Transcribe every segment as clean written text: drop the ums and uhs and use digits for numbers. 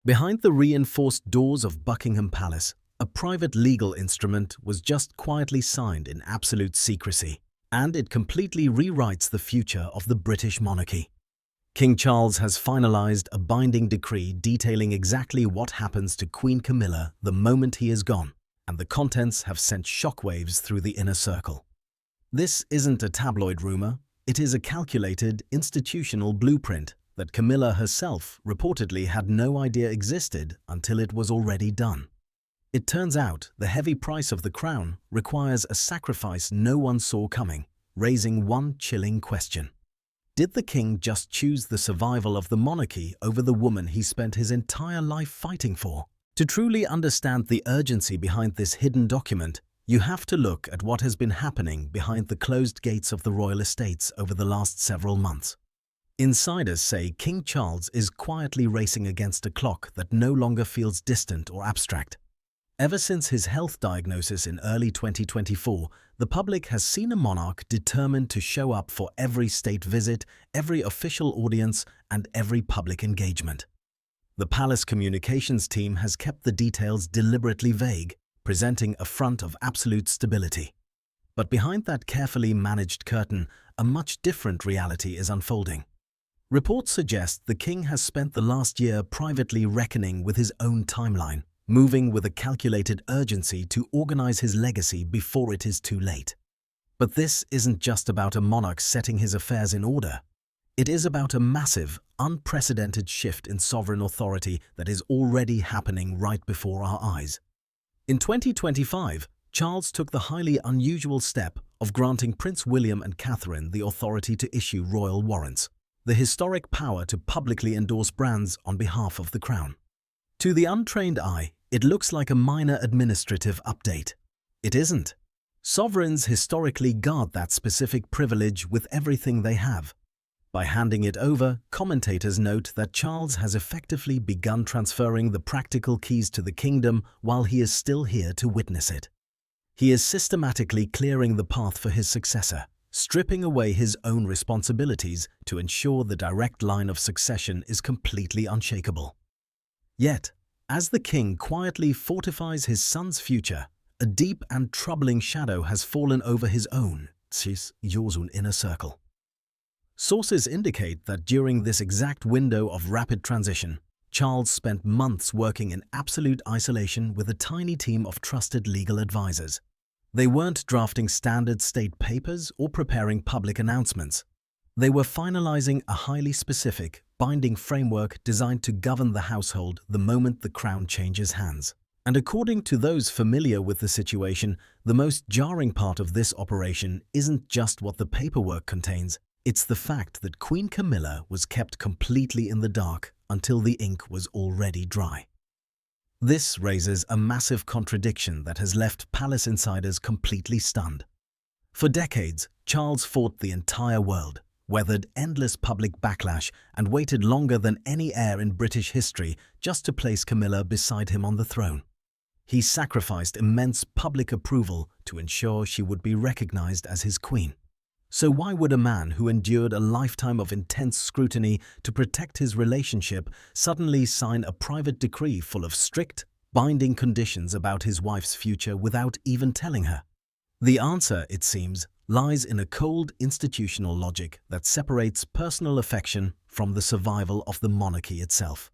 Behind the reinforced doors of Buckingham Palace, a private legal instrument was just quietly signed in absolute secrecy, and it completely rewrites the future of the British monarchy. King Charles has finalized a binding decree detailing exactly what happens to Queen Camilla the moment he is gone, and the contents have sent shockwaves through the inner circle. This isn't a tabloid rumor, it is a calculated, institutional blueprint that Camilla herself reportedly had no idea existed until it was already done. It turns out the heavy price of the crown requires a sacrifice no one saw coming, raising one chilling question. Did the king just choose the survival of the monarchy over the woman he spent his entire life fighting for? To truly understand the urgency behind this hidden document, you have to look at what has been happening behind the closed gates of the royal estates over the last several months. Insiders say King Charles is quietly racing against a clock that no longer feels distant or abstract. Ever since his health diagnosis in early 2024, the public has seen a monarch determined to show up for every state visit, every official audience, and every public engagement. The palace communications team has kept the details deliberately vague, presenting a front of absolute stability. But behind that carefully managed curtain, a much different reality is unfolding. Reports suggest the king has spent the last year privately reckoning with his own timeline, moving with a calculated urgency to organize his legacy before it is too late. But this isn't just about a monarch setting his affairs in order. It is about a massive, unprecedented shift in sovereign authority that is already happening right before our eyes. In 2025, Charles took the highly unusual step of granting Prince William and Catherine the authority to issue royal warrants, the historic power to publicly endorse brands on behalf of the crown. To the untrained eye, it looks like a minor administrative update. It isn't. Sovereigns historically guard that specific privilege with everything they have. By handing it over, commentators note that Charles has effectively begun transferring the practical keys to the kingdom while he is still here to witness it. He is systematically clearing the path for his successor, stripping away his own responsibilities to ensure the direct line of succession is completely unshakable. Yet, as the king quietly fortifies his son's future, a deep and troubling shadow has fallen over his own inner circle. Sources indicate that during this exact window of rapid transition, Charles spent months working in absolute isolation with a tiny team of trusted legal advisors. They weren't drafting standard state papers or preparing public announcements. They were finalizing a highly specific, binding framework designed to govern the household the moment the crown changes hands. And according to those familiar with the situation, the most jarring part of this operation isn't just what the paperwork contains. It's the fact that Queen Camilla was kept completely in the dark until the ink was already dry. This raises a massive contradiction that has left palace insiders completely stunned. For decades, Charles fought the entire world, weathered endless public backlash, and waited longer than any heir in British history just to place Camilla beside him on the throne. He sacrificed immense public approval to ensure she would be recognized as his queen. So why would a man who endured a lifetime of intense scrutiny to protect his relationship suddenly sign a private decree full of strict, binding conditions about his wife's future without even telling her? The answer, it seems, lies in a cold institutional logic that separates personal affection from the survival of the monarchy itself.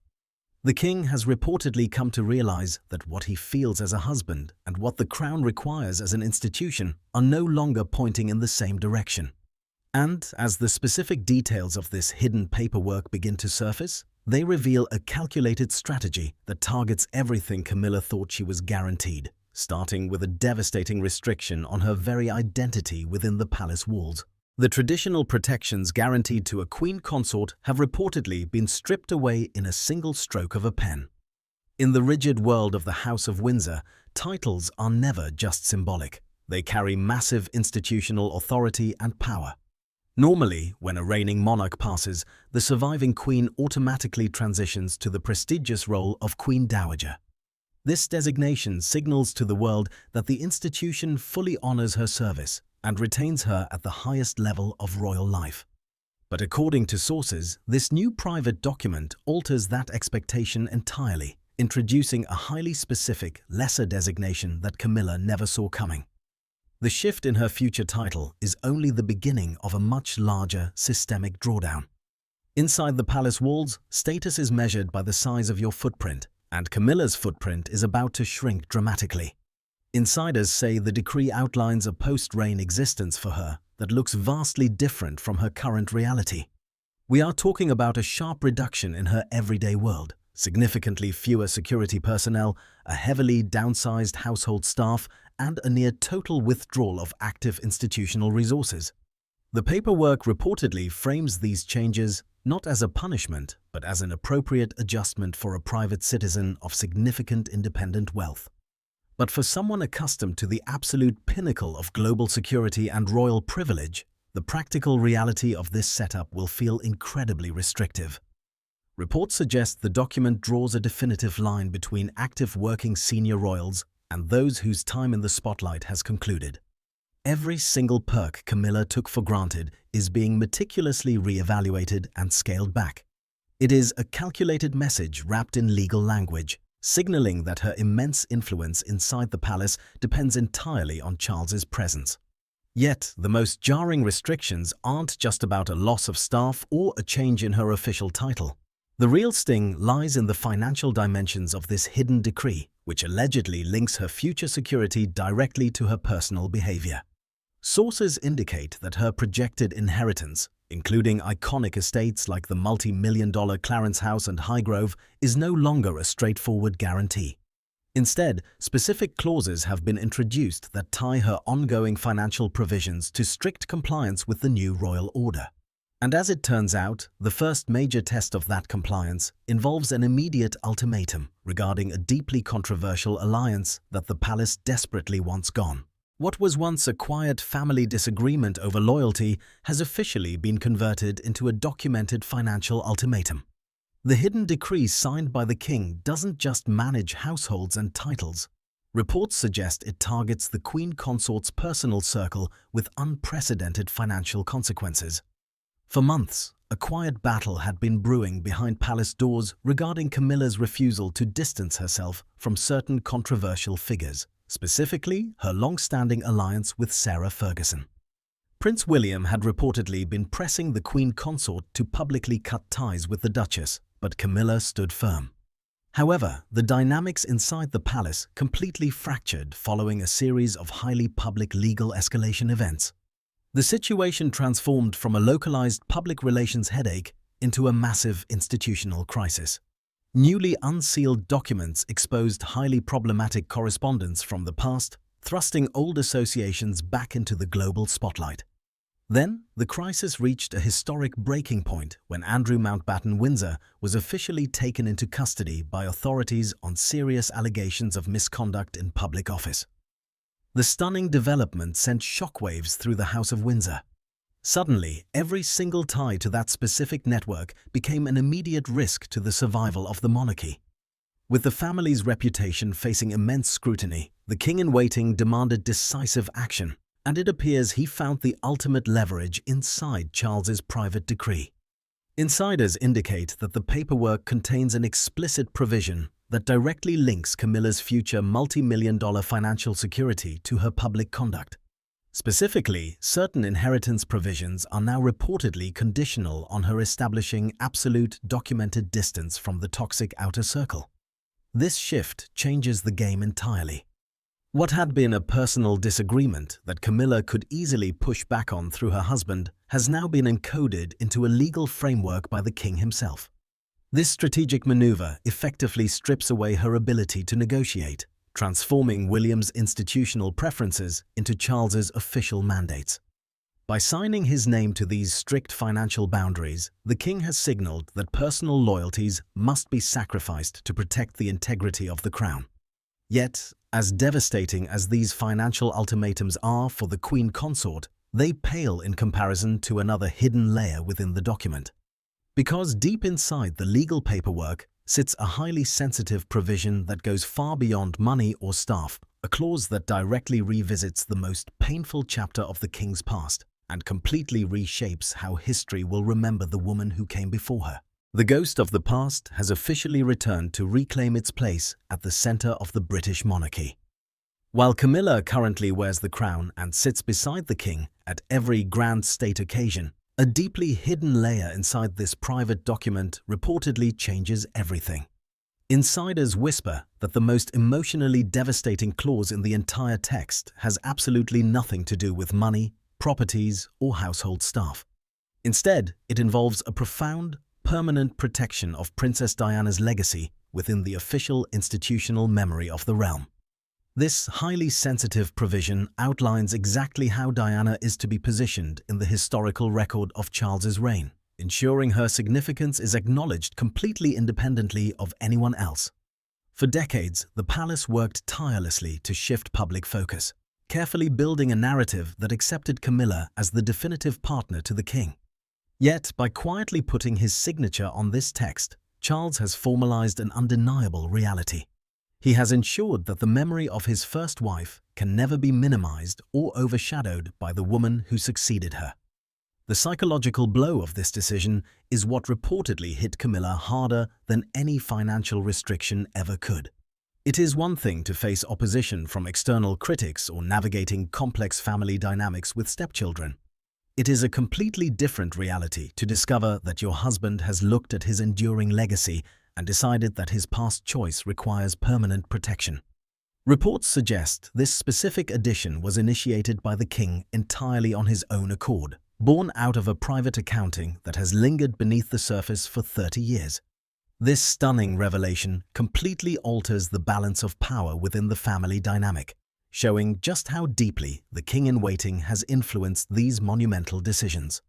The king has reportedly come to realize that what he feels as a husband and what the crown requires as an institution are no longer pointing in the same direction. And as the specific details of this hidden paperwork begin to surface, they reveal a calculated strategy that targets everything Camilla thought she was guaranteed, starting with a devastating restriction on her very identity within the palace walls. The traditional protections guaranteed to a queen consort have reportedly been stripped away in a single stroke of a pen. In the rigid world of the House of Windsor, titles are never just symbolic. They carry massive institutional authority and power. Normally, when a reigning monarch passes, the surviving queen automatically transitions to the prestigious role of Queen Dowager. This designation signals to the world that the institution fully honors her service and retains her at the highest level of royal life. But according to sources, this new private document alters that expectation entirely, introducing a highly specific, lesser designation that Camilla never saw coming. The shift in her future title is only the beginning of a much larger, systemic drawdown. Inside the palace walls, status is measured by the size of your footprint, and Camilla's footprint is about to shrink dramatically. Insiders say the decree outlines a post-reign existence for her that looks vastly different from her current reality. We are talking about a sharp reduction in her everyday world, significantly fewer security personnel, a heavily downsized household staff, and a near-total withdrawal of active institutional resources. The paperwork reportedly frames these changes not as a punishment, but as an appropriate adjustment for a private citizen of significant independent wealth. But for someone accustomed to the absolute pinnacle of global security and royal privilege, the practical reality of this setup will feel incredibly restrictive. Reports suggest the document draws a definitive line between active working senior royals and those whose time in the spotlight has concluded. Every single perk Camilla took for granted is being meticulously re-evaluated and scaled back. It is a calculated message wrapped in legal language, signaling that her immense influence inside the palace depends entirely on Charles's presence. Yet, the most jarring restrictions aren't just about a loss of staff or a change in her official title. The real sting lies in the financial dimensions of this hidden decree, which allegedly links her future security directly to her personal behavior. Sources indicate that her projected inheritance, including iconic estates like the multi-million-dollar Clarence House and Highgrove, is no longer a straightforward guarantee. Instead, specific clauses have been introduced that tie her ongoing financial provisions to strict compliance with the new royal order. And as it turns out, the first major test of that compliance involves an immediate ultimatum regarding a deeply controversial alliance that the palace desperately wants gone. What was once a quiet family disagreement over loyalty has officially been converted into a documented financial ultimatum. The hidden decree signed by the king doesn't just manage households and titles. Reports suggest it targets the queen consort's personal circle with unprecedented financial consequences. For months, a quiet battle had been brewing behind palace doors regarding Camilla's refusal to distance herself from certain controversial figures, specifically her long-standing alliance with Sarah Ferguson. Prince William had reportedly been pressing the queen consort to publicly cut ties with the Duchess, but Camilla stood firm. However, the dynamics inside the palace completely fractured following a series of highly public legal escalation events. The situation transformed from a localized public relations headache into a massive institutional crisis. Newly unsealed documents exposed highly problematic correspondence from the past, thrusting old associations back into the global spotlight. Then, the crisis reached a historic breaking point when Andrew Mountbatten Windsor was officially taken into custody by authorities on serious allegations of misconduct in public office. The stunning development sent shockwaves through the House of Windsor. Suddenly, every single tie to that specific network became an immediate risk to the survival of the monarchy. With the family's reputation facing immense scrutiny, the king-in-waiting demanded decisive action, and it appears he found the ultimate leverage inside Charles's private decree. Insiders indicate that the paperwork contains an explicit provision that directly links Camilla's future multi-million-dollar financial security to her public conduct. Specifically, certain inheritance provisions are now reportedly conditional on her establishing absolute documented distance from the toxic outer circle. This shift changes the game entirely. What had been a personal disagreement that Camilla could easily push back on through her husband has now been encoded into a legal framework by the king himself. This strategic maneuver effectively strips away her ability to negotiate, transforming William's institutional preferences into Charles's official mandates. By signing his name to these strict financial boundaries, the king has signaled that personal loyalties must be sacrificed to protect the integrity of the crown. Yet, as devastating as these financial ultimatums are for the queen consort, they pale in comparison to another hidden layer within the document. Because deep inside the legal paperwork sits a highly sensitive provision that goes far beyond money or staff, a clause that directly revisits the most painful chapter of the king's past, and completely reshapes how history will remember the woman who came before her. The ghost of the past has officially returned to reclaim its place at the center of the British monarchy. While Camilla currently wears the crown and sits beside the king at every grand state occasion, a deeply hidden layer inside this private document reportedly changes everything. Insiders whisper that the most emotionally devastating clause in the entire text has absolutely nothing to do with money, properties, or household staff. Instead, it involves a profound, permanent protection of Princess Diana's legacy within the official institutional memory of the realm. This highly sensitive provision outlines exactly how Diana is to be positioned in the historical record of Charles's reign, ensuring her significance is acknowledged completely independently of anyone else. For decades, the palace worked tirelessly to shift public focus, carefully building a narrative that accepted Camilla as the definitive partner to the king. Yet, by quietly putting his signature on this text, Charles has formalized an undeniable reality. He has ensured that the memory of his first wife can never be minimized or overshadowed by the woman who succeeded her. The psychological blow of this decision is what reportedly hit Camilla harder than any financial restriction ever could. It is one thing to face opposition from external critics or navigating complex family dynamics with stepchildren. It is a completely different reality to discover that your husband has looked at his enduring legacy and decided that his past choice requires permanent protection. Reports suggest this specific addition was initiated by the king entirely on his own accord, born out of a private accounting that has lingered beneath the surface for 30 years. This stunning revelation completely alters the balance of power within the family dynamic, showing just how deeply the king-in-waiting has influenced these monumental decisions.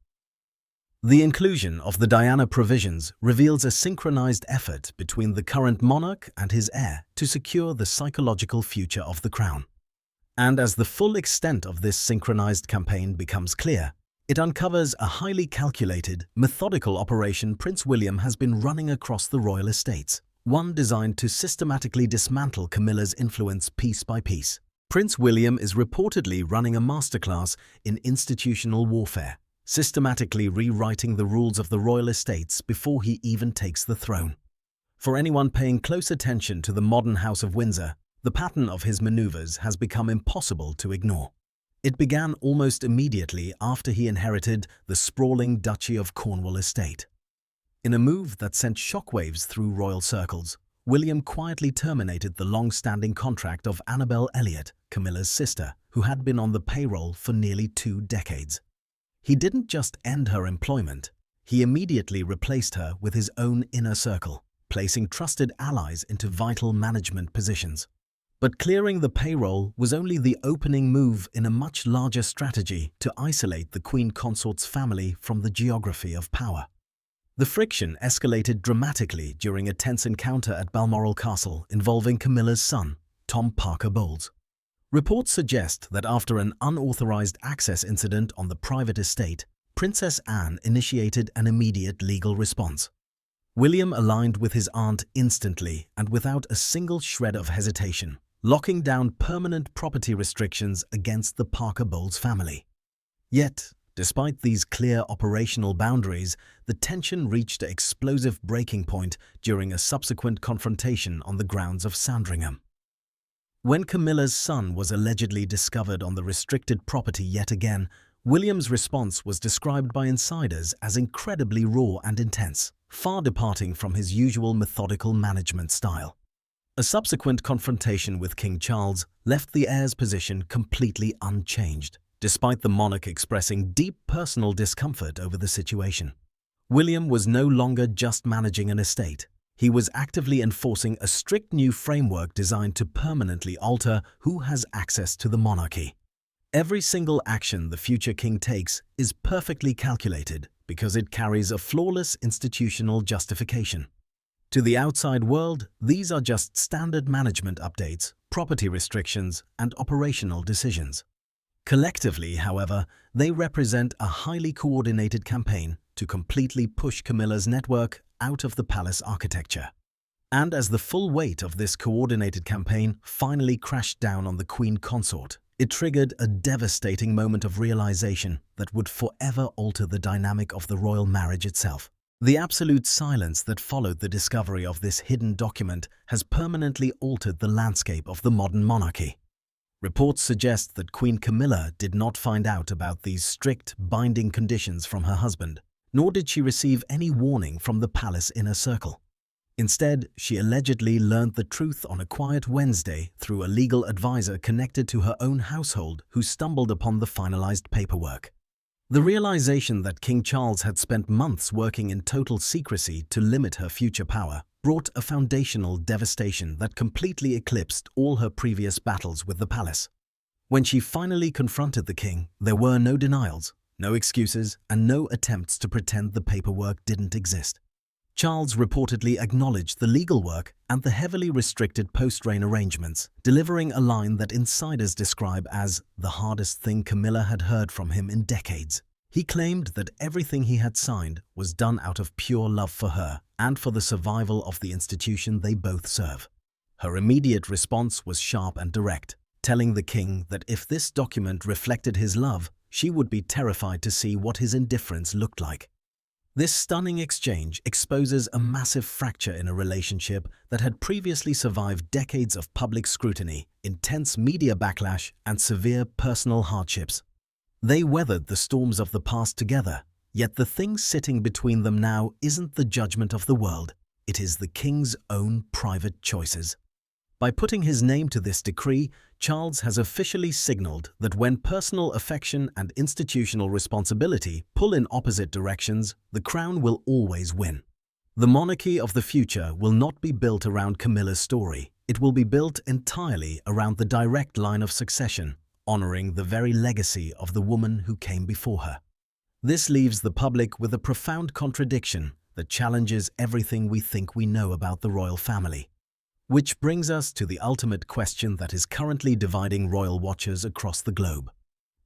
The inclusion of the Diana provisions reveals a synchronized effort between the current monarch and his heir to secure the psychological future of the crown. And as the full extent of this synchronized campaign becomes clear, it uncovers a highly calculated, methodical operation Prince William has been running across the royal estates, one designed to systematically dismantle Camilla's influence piece by piece. Prince William is reportedly running a masterclass in institutional warfare, systematically rewriting the rules of the royal estates before he even takes the throne. For anyone paying close attention to the modern House of Windsor, the pattern of his maneuvers has become impossible to ignore. It began almost immediately after he inherited the sprawling Duchy of Cornwall estate. In a move that sent shockwaves through royal circles, William quietly terminated the long-standing contract of Annabel Elliot, Camilla's sister, who had been on the payroll for nearly 2 decades. He didn't just end her employment, he immediately replaced her with his own inner circle, placing trusted allies into vital management positions. But clearing the payroll was only the opening move in a much larger strategy to isolate the Queen Consort's family from the geography of power. The friction escalated dramatically during a tense encounter at Balmoral Castle involving Camilla's son, Tom Parker Bowles. Reports suggest that after an unauthorized access incident on the private estate, Princess Anne initiated an immediate legal response. William aligned with his aunt instantly and without a single shred of hesitation, locking down permanent property restrictions against the Parker Bowles family. Yet, despite these clear operational boundaries, the tension reached an explosive breaking point during a subsequent confrontation on the grounds of Sandringham. When Camilla's son was allegedly discovered on the restricted property yet again, William's response was described by insiders as incredibly raw and intense, far departing from his usual methodical management style. A subsequent confrontation with King Charles left the heir's position completely unchanged, despite the monarch expressing deep personal discomfort over the situation. William was no longer just managing an estate. He was actively enforcing a strict new framework designed to permanently alter who has access to the monarchy. Every single action the future king takes is perfectly calculated because it carries a flawless institutional justification. To the outside world, these are just standard management updates, property restrictions, and operational decisions. Collectively, however, they represent a highly coordinated campaign to completely push Camilla's network out of the palace architecture. And as the full weight of this coordinated campaign finally crashed down on the Queen Consort, It triggered a devastating moment of realization that would forever alter the dynamic of the royal marriage itself. The absolute silence that followed the discovery of this hidden document has permanently altered the landscape of the modern monarchy. Reports suggest that Queen Camilla did not find out about these strict, binding conditions from her husband, nor did she receive any warning from the palace inner circle. Instead, she allegedly learned the truth on a quiet Wednesday through a legal advisor connected to her own household who stumbled upon the finalized paperwork. The realization that King Charles had spent months working in total secrecy to limit her future power brought a foundational devastation that completely eclipsed all her previous battles with the palace. When she finally confronted the king, there were no denials, no excuses, and no attempts to pretend the paperwork didn't exist. Charles reportedly acknowledged the legal work and the heavily restricted post-reign arrangements, delivering a line that insiders describe as the hardest thing Camilla had heard from him in decades. He claimed that everything he had signed was done out of pure love for her and for the survival of the institution they both serve. Her immediate response was sharp and direct, telling the king that if this document reflected his love, she would be terrified to see what his indifference looked like. This stunning exchange exposes a massive fracture in a relationship that had previously survived decades of public scrutiny, intense media backlash, and severe personal hardships. They weathered the storms of the past together, yet the thing sitting between them now isn't the judgment of the world, it is the king's own private choices. By putting his name to this decree, Charles has officially signaled that when personal affection and institutional responsibility pull in opposite directions, the crown will always win. The monarchy of the future will not be built around Camilla's story. It will be built entirely around the direct line of succession, honoring the very legacy of the woman who came before her. This leaves the public with a profound contradiction that challenges everything we think we know about the royal family. Which brings us to the ultimate question that is currently dividing royal watchers across the globe.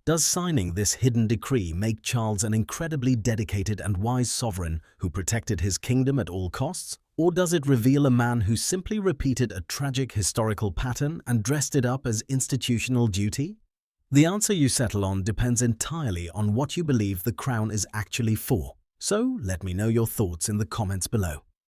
Does signing this hidden decree make Charles an incredibly dedicated and wise sovereign who protected his kingdom at all costs? Or does it reveal a man who simply repeated a tragic historical pattern and dressed it up as institutional duty? The answer you settle on depends entirely on what you believe the crown is actually for. So let me know your thoughts in the comments below.